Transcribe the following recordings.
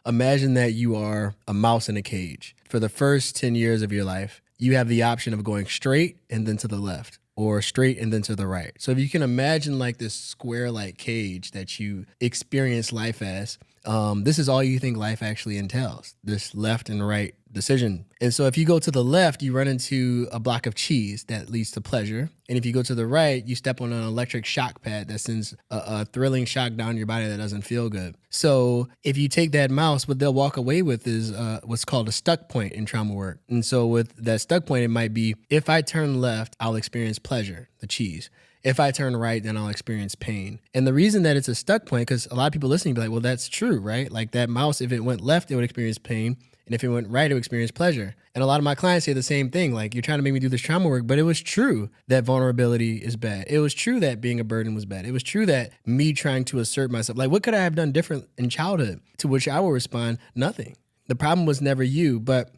imagine that you are a mouse in a cage. For the first 10 years of your life, you have the option of going straight and then to the left, or straight and then to the right. So if you can imagine like this square like cage that you experience life as, this is all you think life actually entails, this left and right decision. And so if you go to the left, you run into a block of cheese that leads to pleasure. And if you go to the right, you step on an electric shock pad that sends a thrilling shock down your body that doesn't feel good. So if you take that mouse, what they'll walk away with is what's called a stuck point in trauma work. And so with that stuck point, it might be, if I turn left, I'll experience pleasure, the cheese. If I turn right, then I'll experience pain. And the reason that it's a stuck point, because a lot of people listening be like, well, that's true, right? Like that mouse, if it went left, it would experience pain. And if it went right, it would experience pleasure. And a lot of my clients say the same thing. Like, you're trying to make me do this trauma work, but it was true that vulnerability is bad. It was true that being a burden was bad. It was true that me trying to assert myself, like, what could I have done different in childhood? To which I will respond, nothing. The problem was never you. But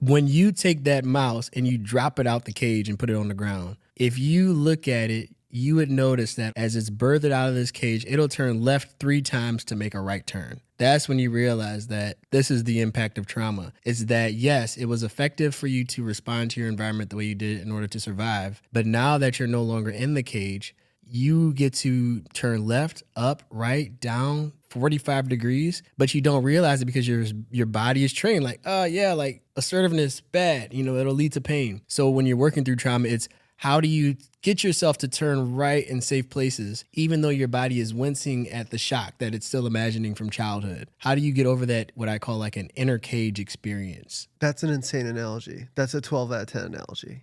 when you take that mouse and you drop it out the cage and put it on the ground, if you look at it, you would notice that as it's birthed out of this cage, it'll turn left 3 times to make a right turn. That's when you realize that this is the impact of trauma. It's that, yes, it was effective for you to respond to your environment the way you did in order to survive. But now that you're no longer in the cage, you get to turn left, up, right, down, 45 degrees, but you don't realize it because your body is trained like, oh yeah, like assertiveness, bad, it'll lead to pain. So when you're working through trauma, it's how do you get yourself to turn right in safe places, even though your body is wincing at the shock that it's still imagining from childhood? How do you get over that, what I call like an inner cage experience? That's an insane analogy. That's a 12 out of 10 analogy.